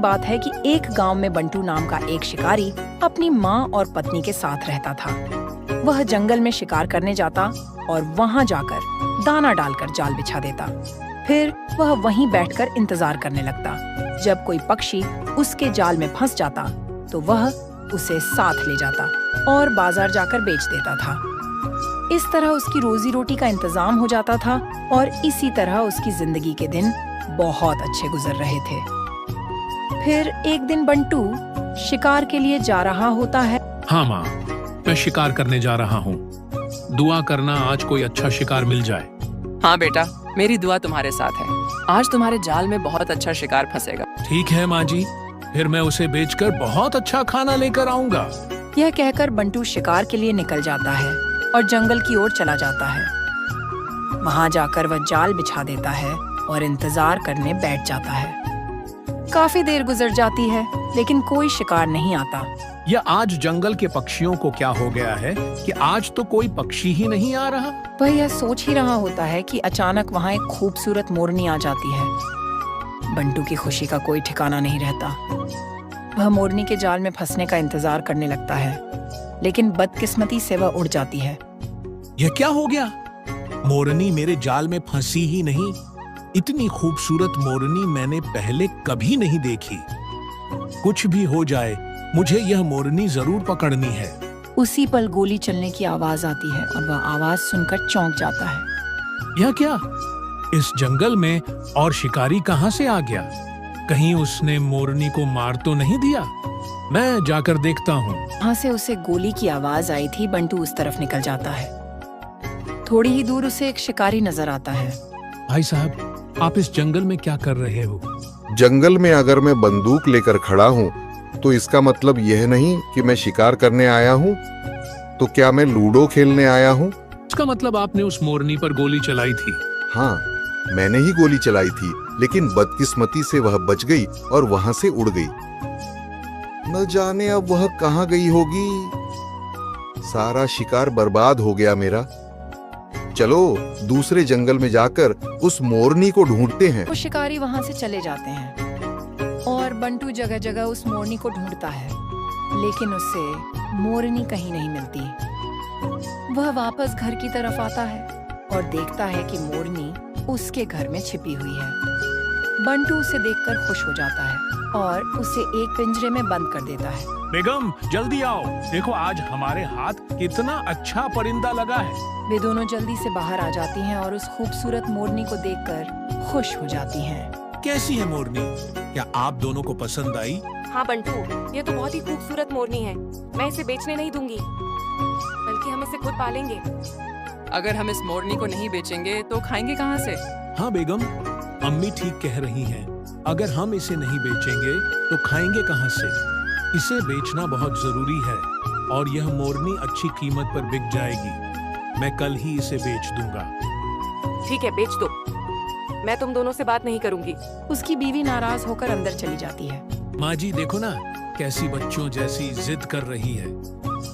बात है कि एक गांव में बंटू नाम का एक शिकारी अपनी माँ और पत्नी के साथ रहता था। वह जंगल में शिकार करने जाता और वहां जाकर दाना डालकर जाल बिछा देता। फिर वह वहीं बैठकर इंतजार करने लगता। जब कोई पक्षी उसके जाल में फंस जाता तो वह उसे साथ ले जाता और बाजार जाकर बेच देता था। इस तरह उसकी रोजी रोटी का इंतजाम हो जाता था और इसी तरह उसकी जिंदगी के दिन बहुत अच्छे गुजर रहे थे। फिर एक दिन बंटू शिकार के लिए जा रहा होता है। हाँ माँ, मैं शिकार करने जा रहा हूँ। दुआ करना आज कोई अच्छा शिकार मिल जाए। हाँ बेटा, मेरी दुआ तुम्हारे साथ है। आज तुम्हारे जाल में बहुत अच्छा शिकार फंसेगा। ठीक है माँ जी, फिर मैं उसे बेचकर बहुत अच्छा खाना लेकर आऊंगा। यह कहकर बंटू शिकार के लिए निकल जाता है और जंगल की ओर चला जाता है। वहां जाकर वह जाल बिछा देता है और इंतजार करने बैठ जाता है। काफी देर गुजर जाती है लेकिन कोई शिकार नहीं आता। यह आज जंगल के पक्षियों को क्या हो गया है कि आज तो कोई पक्षी ही नहीं आ रहा। वह यह सोच ही रहा होता है कि अचानक वहां एक खूबसूरत मोरनी आ जाती है। बंटू की खुशी का कोई ठिकाना नहीं रहता। वह मोरनी के जाल में फंसने का इंतजार करने लगता है, लेकिन बदकिस्मती से वह उड़ जाती है। यह क्या हो गया? मोरनी मेरे जाल में फंसी ही नहीं। इतनी खूबसूरत मोरनी मैंने पहले कभी नहीं देखी। कुछ भी हो जाए, मुझे यह मोरनी जरूर पकड़नी है। उसी पल गोली चलने की आवाज आती है और वह आवाज सुनकर चौंक जाता है। यह क्या? इस जंगल में और शिकारी कहां से आ गया? कहीं उसने मोरनी को मार तो नहीं दिया? मैं जाकर देखता हूँ। वहां से उसे गोली की आवाज आई थी। बंटू उस तरफ निकल जाता है। थोड़ी ही दूर उसे एक शिकारी नजर आता है। भाई साहब, आप इस जंगल में क्या कर रहे हो? जंगल में अगर मैं बंदूक लेकर खड़ा हूँ तो इसका मतलब यह नहीं कि मैं शिकार करने आया हूँ। तो क्या मैं लूडो खेलने आया हूँ? इसका मतलब आपने उस मोरनी पर गोली चलाई थी? हाँ, मैंने ही गोली चलाई थी, लेकिन बदकिस्मती से वह बच गई और वहां से उड़ गई। न जाने अब वह कहाँ गई होगी। सारा शिकार बर्बाद हो गया मेरा। चलो दूसरे जंगल में जाकर उस मोरनी को ढूंढते हैं। वो शिकारी वहां से चले जाते हैं और बंटू जगह जगह उस मोरनी को ढूंढता है, लेकिन उसे मोरनी कहीं नहीं मिलती। वह वापस घर की तरफ आता है और देखता है कि मोरनी उसके घर में छिपी हुई है। बंटू उसे देखकर खुश हो जाता है और उसे एक पिंजरे में बंद कर देता है। बेगम, जल्दी आओ, देखो आज हमारे हाथ कितना अच्छा परिंदा लगा है। वे दोनों जल्दी से बाहर आ जाती हैं और उस खूबसूरत मोरनी को देखकर खुश हो जाती हैं। कैसी है मोरनी? क्या आप दोनों को पसंद आई? हाँ बंटू, ये तो बहुत ही खूबसूरत मोरनी है। मैं इसे बेचने नहीं दूंगी, बल्कि हम इसे खुद पालेंगे। अगर हम इस मोरनी को नहीं बेचेंगे तो खाएंगे कहाँ से? हाँ बेगम, अम्मी ठीक कह रही हैं। अगर हम इसे नहीं बेचेंगे तो खाएंगे कहाँ से? इसे बेचना बहुत जरूरी है और यह मोरनी अच्छी कीमत पर बिक जाएगी। मैं कल ही इसे बेच दूंगा। ठीक है, बेच दो। मैं तुम दोनों से बात नहीं करूंगी। उसकी बीवी नाराज होकर अंदर चली जाती है। माँ जी देखो ना, कैसी बच्चों जैसी जिद कर रही है।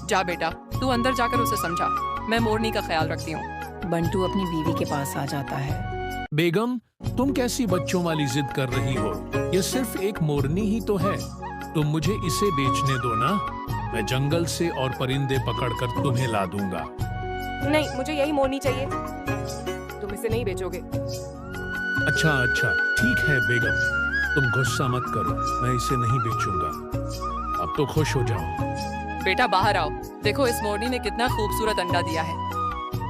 जा बेटा, तू अंदर जाकर उसे समझा। मैं मोरनी का ख्याल रखती हूँ। बंटू अपनी बीवी के पास आ जाता है। बेगम, तुम कैसी बच्चों वाली जिद कर रही हो? यह सिर्फ एक मोरनी ही तो है। तुम मुझे इसे बेचने दो ना। मैं जंगल से और परिंदे पकड़कर तुम्हें ला दूंगा। नहीं, मुझे यही मोरनी चाहिए। तुम इसे नहीं बेचोगे। अच्छा अच्छा, ठीक है बेगम, तुम गुस्सा मत करो, मैं इसे नहीं बेचूंगा। अब तो खुश हो जाओ। बेटा बाहर आओ, देखो इस मोरनी ने कितना खूबसूरत अंडा दिया है।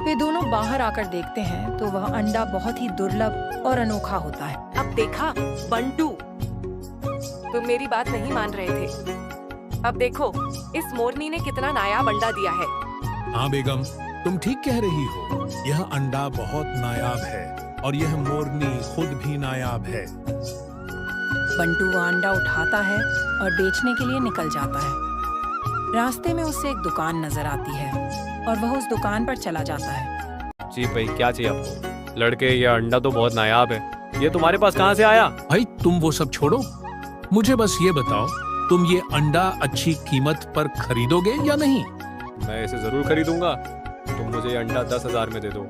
वे दोनों बाहर आकर देखते हैं तो वह अंडा बहुत ही दुर्लभ और अनोखा होता है। अब देखा बंटू, तुम मेरी बात नहीं मान रहे थे। अब देखो, इस मोरनी ने कितना नायाब अंडा दिया है। हाँ बेगम, तुम ठीक कह रही हो। यह अंडा बहुत नायाब है और यह मोरनी खुद भी नायाब है। बंटू वह अंडा उठाता है और बेचने के लिए निकल जाता है। रास्ते में उसे एक दुकान नजर आती है और वह उस दुकान पर चला जाता है। जी भाई, क्या चाहिए आपको? लड़के, ये अंडा तो बहुत नायाब है, ये तुम्हारे पास कहाँ से आया? भाई तुम वो सब छोड़ो, मुझे बस ये बताओ, तुम ये अंडा अच्छी कीमत पर खरीदोगे या नहीं? मैं इसे जरूर खरीदूंगा। तुम मुझे ये अंडा 10,000 में दे दो।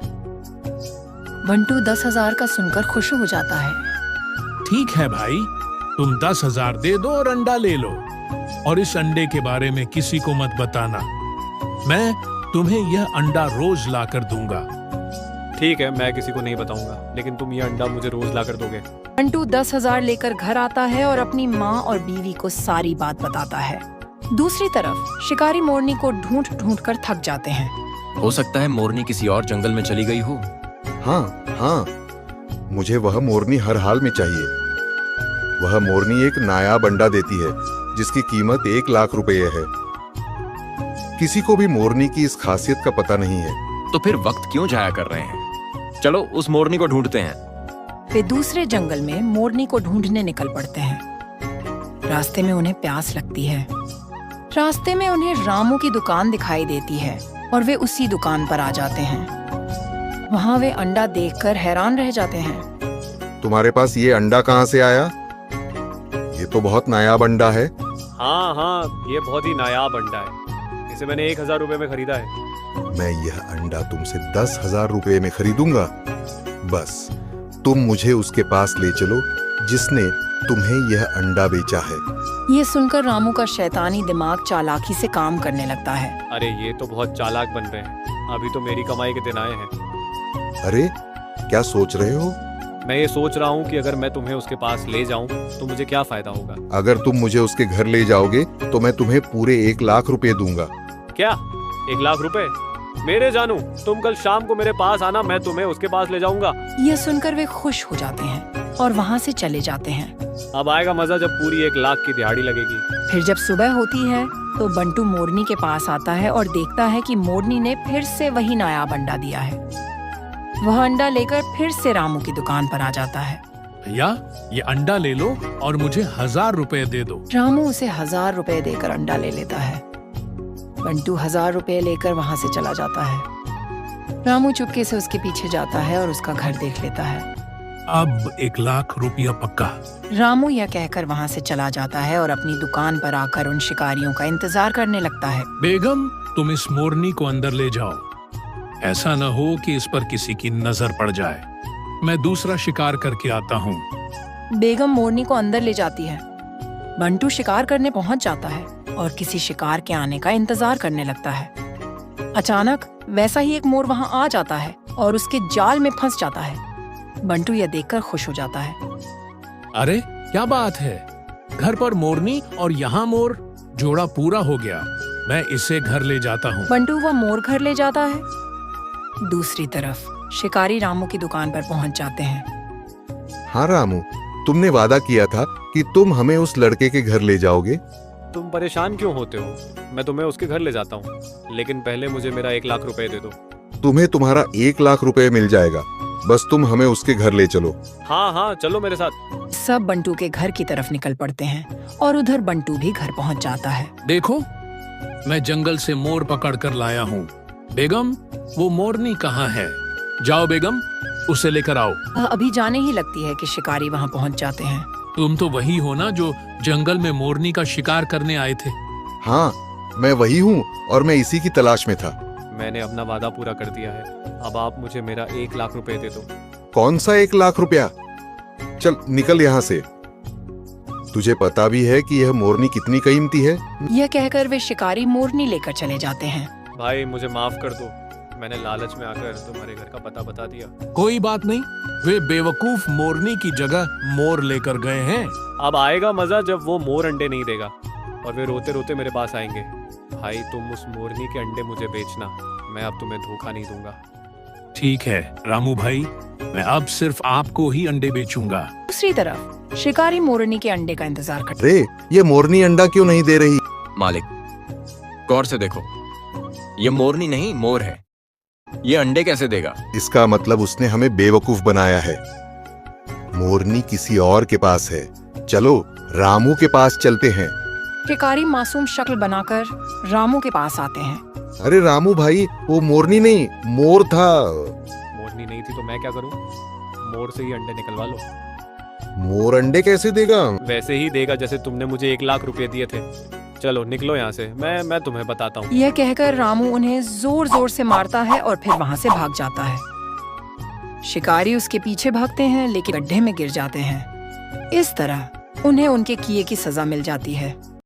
बंटू 10,000 का सुनकर खुश हो जाता है। ठीक है भाई, तुम 10,000 दे दो और अंडा ले लो, और इस अंडे के बारे में किसी को मत बताना। मैं तुम्हें यह अंडा रोज लाकर दूंगा। ठीक है, मैं किसी को नहीं बताऊंगा, लेकिन तुम ये अंडा मुझे रोज ला कर दोगे। बंटू 10,000 लेकर घर आता है और अपनी माँ और बीवी को सारी बात बताता है। दूसरी तरफ शिकारी मोरनी को ढूंढ ढूंढ कर थक जाते हैं। हो सकता है मोरनी किसी और जंगल में चली गई हो। हाँ, मुझे वह मोरनी हर हाल में चाहिए। वह मोरनी एक नायाब अंडा देती है जिसकी कीमत 1 लाख रुपए है। किसी को भी मोरनी की इस खासियत का पता नहीं है। तो फिर वक्त क्यों जाया कर रहे हैं? चलो उस मोरनी को ढूंढते हैं। वे दूसरे जंगल में मोरनी को ढूंढने निकल पड़ते हैं। रास्ते में उन्हें प्यास लगती है। रास्ते में उन्हें रामू की दुकान दिखाई देती है और वे उसी दुकान पर आ जाते हैं। वहाँ वे अंडा देखकर हैरान रह जाते हैं। तुम्हारे पास ये अंडा कहाँ से आया? ये तो बहुत नायाब अंडा है। हाँ, ये बहुत ही नायाब अंडा है। इसे मैंने 1,000 रुपए में खरीदा है। मैं यह अंडा तुमसे 10,000 रुपए में खरीदूंगा। बस तुम मुझे उसके पास ले चलो जिसने तुम्हें यह अंडा बेचा है। ये सुनकर रामू का शैतानी दिमाग चालाकी से काम करने लगता है। अरे ये तो बहुत चालाक बन रहे हैं। अभी तो मेरी कमाई के दिन आए हैं। अरे क्या सोच रहे हो? मैं ये सोच रहा हूँ कि अगर मैं तुम्हें उसके पास ले जाऊँ तो मुझे क्या फायदा होगा। अगर तुम मुझे उसके घर ले जाओगे तो मैं तुम्हें पूरे 1 लाख रुपए दूंगा। क्या 1 लाख रुपए? मेरे जानू, तुम कल शाम को मेरे पास आना, मैं तुम्हें उसके पास ले जाऊंगा। यह सुनकर वे खुश हो जाते हैं और वहाँ से चले जाते हैं। अब आएगा मजा जब पूरी 1 लाख की दिहाड़ी लगेगी। फिर जब सुबह होती है तो बंटू मोरनी के पास आता है और देखता है कि मोरनी ने फिर से वही नायाब अंडा दिया है। वह अंडा लेकर फिर से रामू की दुकान पर आ जाता है। भैया, ये अंडा ले लो और मुझे 1,000 रुपए दे दो। रामू उसे 1,000 रुपए देकर अंडा ले लेता है। बंटू 1,000 रुपए लेकर वहाँ से चला जाता है। रामू चुपके से उसके पीछे जाता है और उसका घर देख लेता है। अब 1 लाख रुपया पक्का। रामू यह कहकर वहाँ से चला जाता है और अपनी दुकान पर आकर उन शिकारियों का इंतजार करने लगता है। बेगम, तुम इस मोरनी को अंदर ले जाओ। ऐसा न हो कि इस पर किसी की नजर पड़ जाए। मैं दूसरा शिकार करके आता हूँ। बेगम मोरनी को अंदर ले जाती है। बंटू शिकार करने पहुँच जाता है और किसी शिकार के आने का इंतजार करने लगता है। अचानक वैसा ही एक मोर वहाँ आ जाता है और उसके जाल में फंस जाता है। बंटू यह देखकर खुश हो जाता है। अरे क्या बात है, घर पर मोरनी और यहाँ मोर, जोड़ा पूरा हो गया। मैं इसे घर ले जाता हूँ। बंटू वह मोर घर ले जाता है। दूसरी तरफ शिकारी रामू की दुकान पर पहुँच जाते हैं। हाँ रामू, तुमने वादा किया था कि तुम हमें उस लड़के के घर ले जाओगे। तुम परेशान क्यों होते हो? मैं तुम्हें उसके घर ले जाता हूँ, लेकिन पहले मुझे मेरा 1 लाख रुपए दे दो। तुम्हें तुम्हारा 1 लाख रुपए मिल जाएगा, बस तुम हमें उसके घर ले चलो। हाँ, चलो मेरे साथ। सब बंटू के घर की तरफ निकल पड़ते हैं और उधर बंटू भी घर पहुँच जाता है। देखो, मैं जंगल से मोर पकड़ कर लाया हूँ। बेगम, वो मोरनी कहाँ है? जाओ बेगम, उसे लेकर आओ। वह अभी जाने ही लगती है कि शिकारी वहाँ पहुँच जाते हैं। तुम तो वही हो ना जो जंगल में मोरनी का शिकार करने आए थे? हाँ, मैं वही हूँ और मैं इसी की तलाश में था। मैंने अपना वादा पूरा कर दिया है। अब आप मुझे मेरा 1 लाख रुपए दे दो। कौन सा 1 लाख रुपया? चल निकल यहाँ से। तुझे पता भी है कि यह मोरनी कितनी कीमती है? यह कहकर वे शिकारी मोरनी लेकर चले जाते हैं। भाई मुझे माफ कर दो, मैंने लालच में आकर तुम्हारे घर का पता बता दिया। कोई बात नहीं, वे बेवकूफ मोरनी की जगह मोर लेकर गए हैं। अब आएगा मजा जब वो मोर अंडे नहीं देगा और वे रोते रोते मेरे पास आएंगे। भाई तुम उस मोरनी के अंडे मुझे बेचना, मैं अब तुम्हें धोखा नहीं दूंगा। ठीक है रामू भाई, मैं अब सिर्फ आपको ही अंडे बेचूंगा। दूसरी तरफ शिकारी मोरनी के अंडे का इंतजार करते। रे, ये मोरनी अंडा क्यों नहीं दे रही? मालिक, गौर से देखो, ये मोरनी नहीं मोर है। ये अंडे कैसे देगा? इसका मतलब उसने हमें बेवकूफ बनाया है। मोरनी किसी और के पास है। चलो रामू के पास चलते हैं। शिकारी मासूम शक्ल बनाकर रामू के पास आते हैं। अरे रामू भाई, वो मोरनी नहीं मोर था। मोरनी नहीं थी तो मैं क्या करूं? मोर से ही अंडे निकलवा लो। मोर अंडे कैसे देगा? वैसे ही देगा जैसे तुमने मुझे 1 लाख रुपए दिए थे। चलो निकलो यहाँ से, मैं तुम्हें बताता हूँ। यह कहकर रामू उन्हें जोर जोर से मारता है और फिर वहाँ से भाग जाता है। शिकारी उसके पीछे भागते हैं लेकिन गड्ढे में गिर जाते हैं। इस तरह उन्हें उनके किए की सजा मिल जाती है।